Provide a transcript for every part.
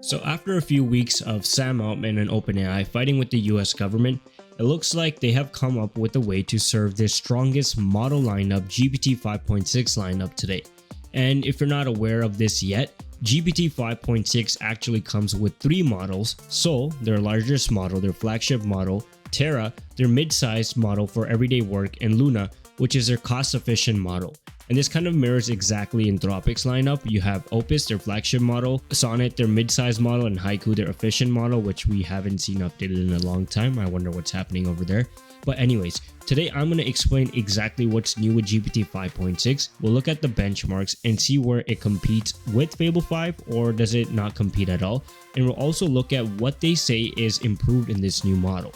So after a few weeks of Sam Altman and OpenAI fighting with the US government, it looks like they have come up with a way to serve their strongest model lineup GPT 5.6 lineup today. And if you're not aware of this yet, GPT 5.6 actually comes with 3 models: So, their largest model, their flagship model; Terra, their mid-sized model for everyday work; and Luna, which is their cost-efficient model. And this kind of mirrors exactly Anthropic's lineup. You have Opus, their flagship model; Sonnet, their mid-sized model; and Haiku, their efficient model, which we haven't seen updated in a long time. I wonder what's happening over there. But anyways, today I'm going to explain exactly what's new with GPT 5.6. We'll look at the benchmarks and see where it competes with Fable 5, or does it not compete at all. And we'll also look at what they say is improved in this new model.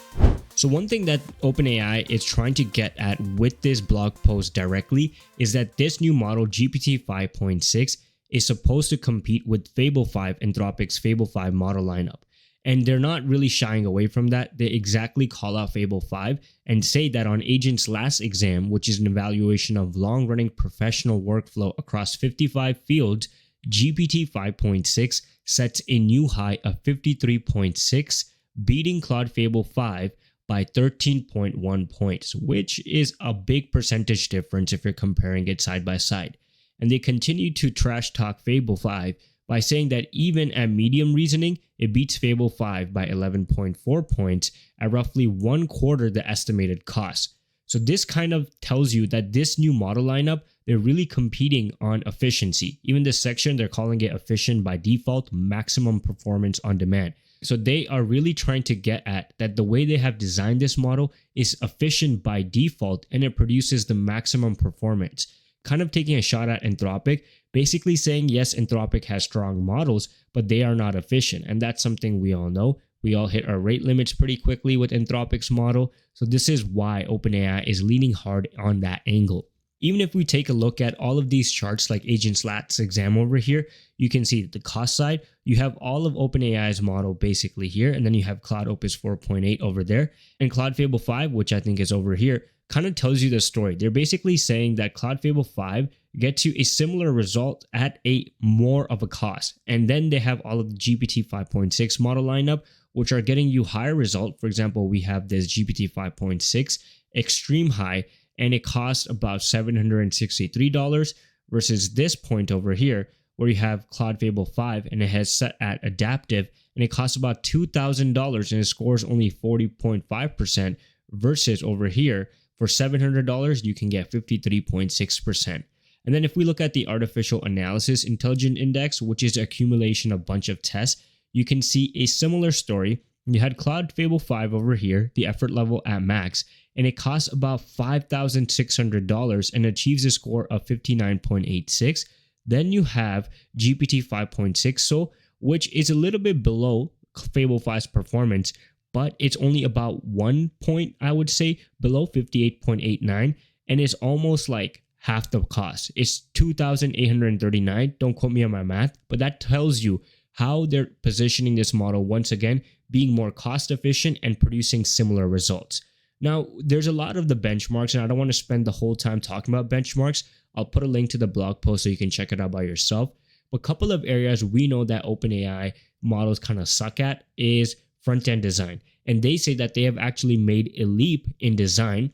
So one thing that OpenAI is trying to get at with this blog post directly is that this new model, GPT 5.6, is supposed to compete with Fable 5, Anthropic's Fable 5 model lineup. And they're not really shying away from that. They exactly call out Fable 5 and say that on Agent's last exam, which is an evaluation of long-running professional workflow across 55 fields, GPT 5.6 sets a new high of 53.6, beating Claude Fable 5 by 13.1 points, which is a big percentage difference if you're comparing it side by side. And they continue to trash talk Fable 5 by saying that even at medium reasoning, it beats Fable 5 by 11.4 points at roughly 1/4 the estimated cost. So this kind of tells you that this new model lineup, they're really competing on efficiency. Even this section, they're calling it efficient by default, maximum performance on demand. So they are really trying to get at that the way they have designed this model is efficient by default, and it produces the maximum performance. Kind of taking a shot at Anthropic, basically saying, yes, Anthropic has strong models, but they are not efficient. And that's something we all know. We all hit our rate limits pretty quickly with Anthropic's model. So this is why OpenAI is leaning hard on that angle. Even if we take a look at all of these charts like Agent's last exam over here, you can see the cost side. You have all of OpenAI's model basically here, and then you have Claude Opus 4.8 over there, and Claude Fable 5, which I think is over here, kind of tells you the story. They're basically saying that Claude Fable 5 gets you a similar result at a more of a cost. And then they have all of the GPT 5.6 model lineup, which are getting you higher result. For example, we have this GPT 5.6 Extreme High, and it costs about $763 versus this point over here, where you have Claude Fable 5 and it has set at adaptive, and it costs about $2,000 and it scores only 40.5% versus over here, for $700, you can get 53.6%. And then if we look at the Artificial Analysis Intelligence Index, which is an accumulation of a bunch of tests, you can see a similar story. You had Claude Fable 5 over here, the effort level at max, and it costs about $5,600 and achieves a score of 59.86. Then you have GPT 5.6 So, which is a little bit below Fable 5's performance, but it's only about 1 point, I would say, below 58.89, and it's almost like half the cost. It's $2,839. Don't quote me on my math, but that tells you how they're positioning this model, once again, being more cost efficient and producing similar results. Now, there's a lot of the benchmarks, and I don't want to spend the whole time talking about benchmarks. I'll put a link to the blog post so you can check it out by yourself. But a couple of areas we know that OpenAI models kind of suck at is front-end design. And they say that they have actually made a leap in design.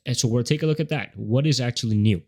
And so we'll take a look at that. What is actually new?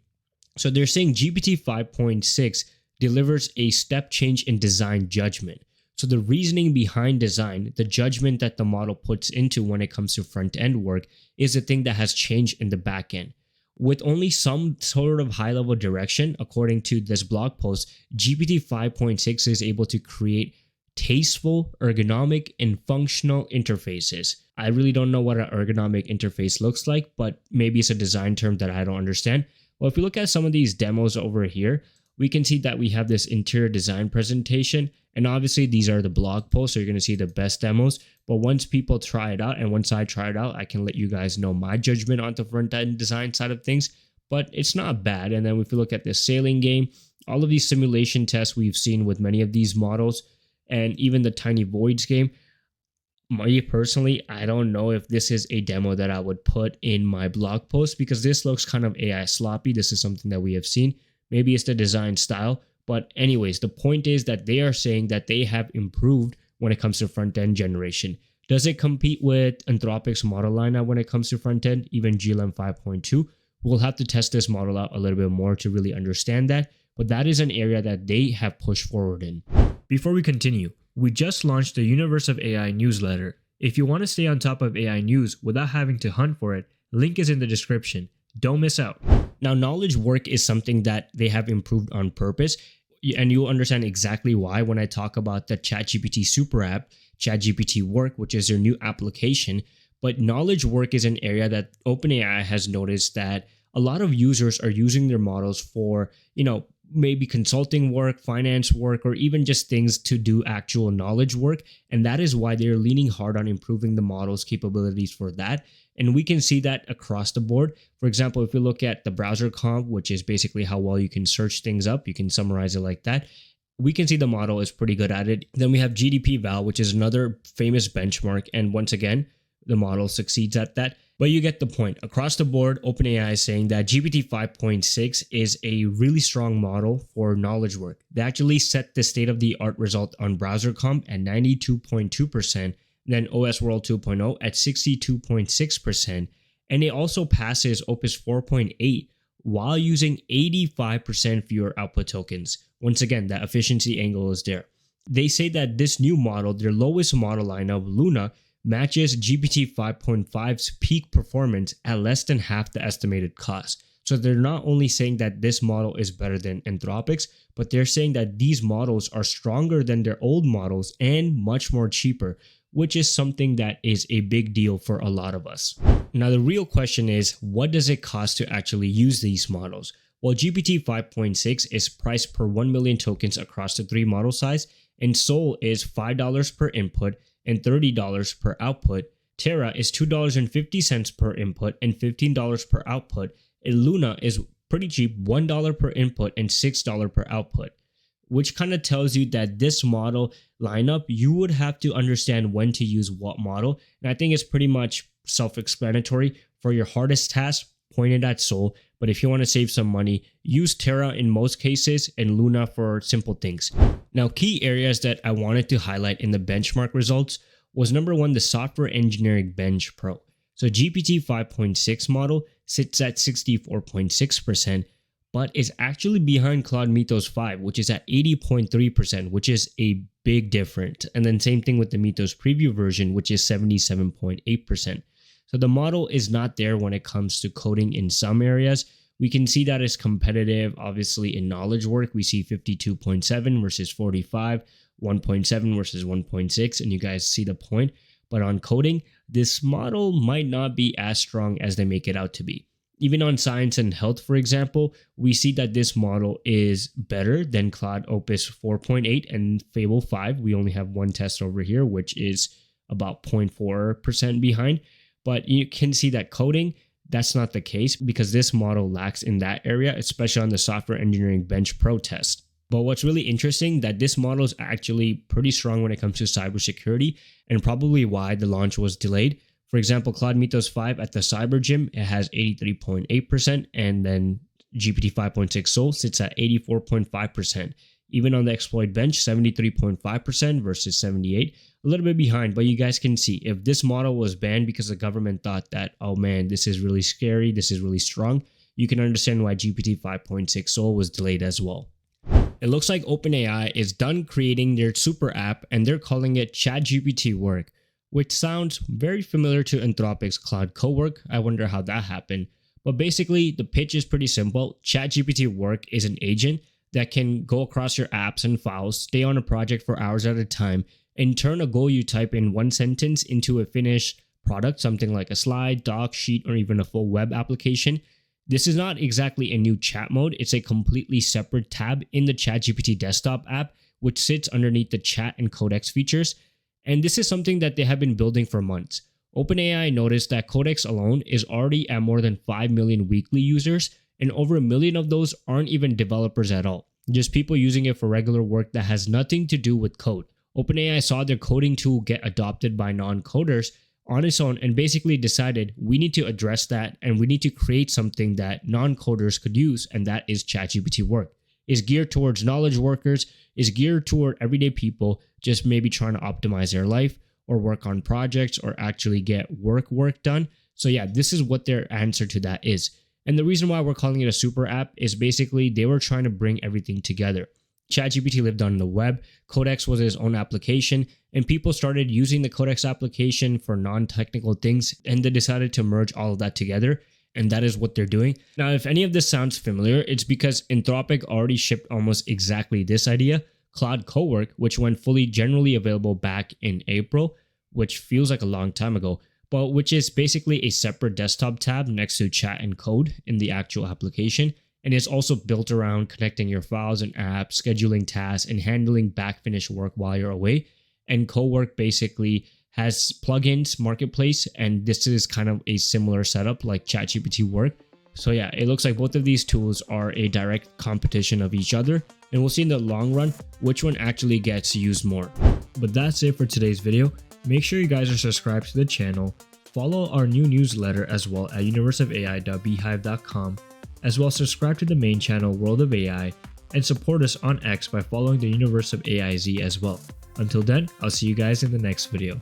So they're saying GPT 5.6 delivers a step change in design judgment. So the reasoning behind design, the judgment that the model puts into when it comes to front-end work, is the thing that has changed in the back end. With only some sort of high-level direction, according to this blog post, GPT 5.6 is able to create tasteful, ergonomic, and functional interfaces. I really don't know what an ergonomic interface looks like, but maybe it's a design term that I don't understand. Well, if you look at some of these demos over here, we can see that we have this interior design presentation, and obviously these are the blog posts, so you're going to see the best demos. But once people try it out, and once I try it out, I can let you guys know my judgment on the front-end design side of things, but it's not bad. And then if you look at the sailing game, all of these simulation tests we've seen with many of these models, and even the Tiny Voids game, me personally, I don't know if this is a demo that I would put in my blog post, because this looks kind of AI sloppy. This is something that we have seen. Maybe it's the design style, But anyways, the point is that they are saying that they have improved when it comes to front-end generation. Does it compete with Anthropic's model lineup when it comes to front-end, even GLM 5.2? We'll have to test this model out a little bit more to really understand that, but that is an area that they have pushed forward in. Before we continue, we just launched the Universe of AI newsletter. If you want to stay on top of AI news without having to hunt for it, link is in the description. Don't miss out. Now, knowledge work is something that they have improved on purpose, and you'll understand exactly why when I talk about the ChatGPT Superapp, ChatGPT Work, which is their new application. But knowledge work is an area that OpenAI has noticed that a lot of users are using their models for, maybe consulting work, finance work, or even just things to do actual knowledge work. And that is why they're leaning hard on improving the model's capabilities for that. And we can see that across the board. For example, if we look at the browser comp, which is basically how well you can search things up, you can summarize it like that. We can see the model is pretty good at it. Then we have GDP val, which is another famous benchmark. And once again, the model succeeds at that. But you get the point. Across the board, OpenAI is saying that GPT 5.6 is a really strong model for knowledge work. They actually set the state-of-the-art result on browser comp at 92.2%, then OS World 2.0 at 62.6%, and it also passes Opus 4.8 while using 85% fewer output tokens. Once again, that efficiency angle is there. They say that this new model, their lowest model lineup, Luna, matches GPT 5.5's peak performance at less than half the estimated cost. So they're not only saying that this model is better than Anthropic's, but they're saying that these models are stronger than their old models and much more cheaper, which is something that is a big deal for a lot of us. Now, the real question is, what does it cost to actually use these models? Well, GPT 5.6 is priced per 1 million tokens across the 3 model size, and Sol is $5 per input and $30 per output. Terra is $2.50 per input and $15 per output. And Luna is pretty cheap, $1 per input and $6 per output, which kind of tells you that this model lineup, you would have to understand when to use what model. And I think it's pretty much self-explanatory. For your hardest task, point it at Sol. But if you want to save some money, use Terra in most cases and Luna for simple things. Now, key areas that I wanted to highlight in the benchmark results was number 1, the software engineering bench pro. So GPT 5.6 model sits at 64.6%, but is actually behind Claude Mythos 5, which is at 80.3%, which is a big difference. And then same thing with the Mythos preview version, which is 77.8%. So the model is not there when it comes to coding in some areas. We can see that it's competitive, obviously, in knowledge work. We see 52.7 versus 45, 1.7 versus 1.6, and you guys see the point. But on coding, this model might not be as strong as they make it out to be. Even on science and health, for example, we see that this model is better than Claude Opus 4.8 and Fable 5. We only have one test over here, which is about 0.4% behind. But you can see that coding, that's not the case because this model lacks in that area, especially on the software engineering bench pro test. But what's really interesting that this model is actually pretty strong when it comes to cybersecurity and probably why the launch was delayed. For example, Claude Mythos 5 at the Cyber Gym, it has 83.8%, and then GPT 5.6 Sol sits at 84.5%. Even on the exploit bench, 73.5% versus 78%. A little bit behind, but you guys can see if this model was banned because the government thought that, oh man, this is really scary, this is really strong, you can understand why GPT 5.6 Sol was delayed as well. It looks like OpenAI is done creating their super app and they're calling it ChatGPT Work, which sounds very familiar to Anthropic's Claude Cowork. I wonder how that happened. But basically, the pitch is pretty simple. ChatGPT Work is an agent that can go across your apps and files, stay on a project for hours at a time, and turn a goal you type in one sentence into a finished product, something like a slide, doc, sheet, or even a full web application. This is not exactly a new chat mode. It's a completely separate tab in the ChatGPT desktop app, which sits underneath the chat and codex features. And this is something that they have been building for months. OpenAI noticed that Codex alone is already at more than 5 million weekly users, and over 1 million of those aren't even developers at all. Just people using it for regular work that has nothing to do with code. OpenAI saw their coding tool get adopted by non-coders on its own and basically decided we need to address that and we need to create something that non-coders could use, and that is ChatGPT Work. is geared towards knowledge workers, is geared toward everyday people just maybe trying to optimize their life or work on projects or actually get work done. So yeah, this is what their answer to that is. And the reason why we're calling it a super app is basically they were trying to bring everything together. ChatGPT lived on the web, Codex was his own application, and people started using the Codex application for non-technical things, and they decided to merge all of that together, and that is what they're doing. Now, if any of this sounds familiar, it's because Anthropic already shipped almost exactly this idea, Claude Cowork, which went fully generally available back in April, which feels like a long time ago, but which is basically a separate desktop tab next to chat and code in the actual application. And it's also built around connecting your files and apps, scheduling tasks, and handling back-finish work while you're away. And Cowork basically has plugins, marketplace, and this is kind of a similar setup like ChatGPT Work. So yeah, it looks like both of these tools are a direct competition of each other, and we'll see in the long run which one actually gets used more. But that's it for today's video. Make sure you guys are subscribed to the channel, follow our new newsletter as well at universeofai.beehive.com, as well as subscribe to the main channel World of AI, and support us on X by following the Universe of AIZ as well. Until then, I'll see you guys in the next video.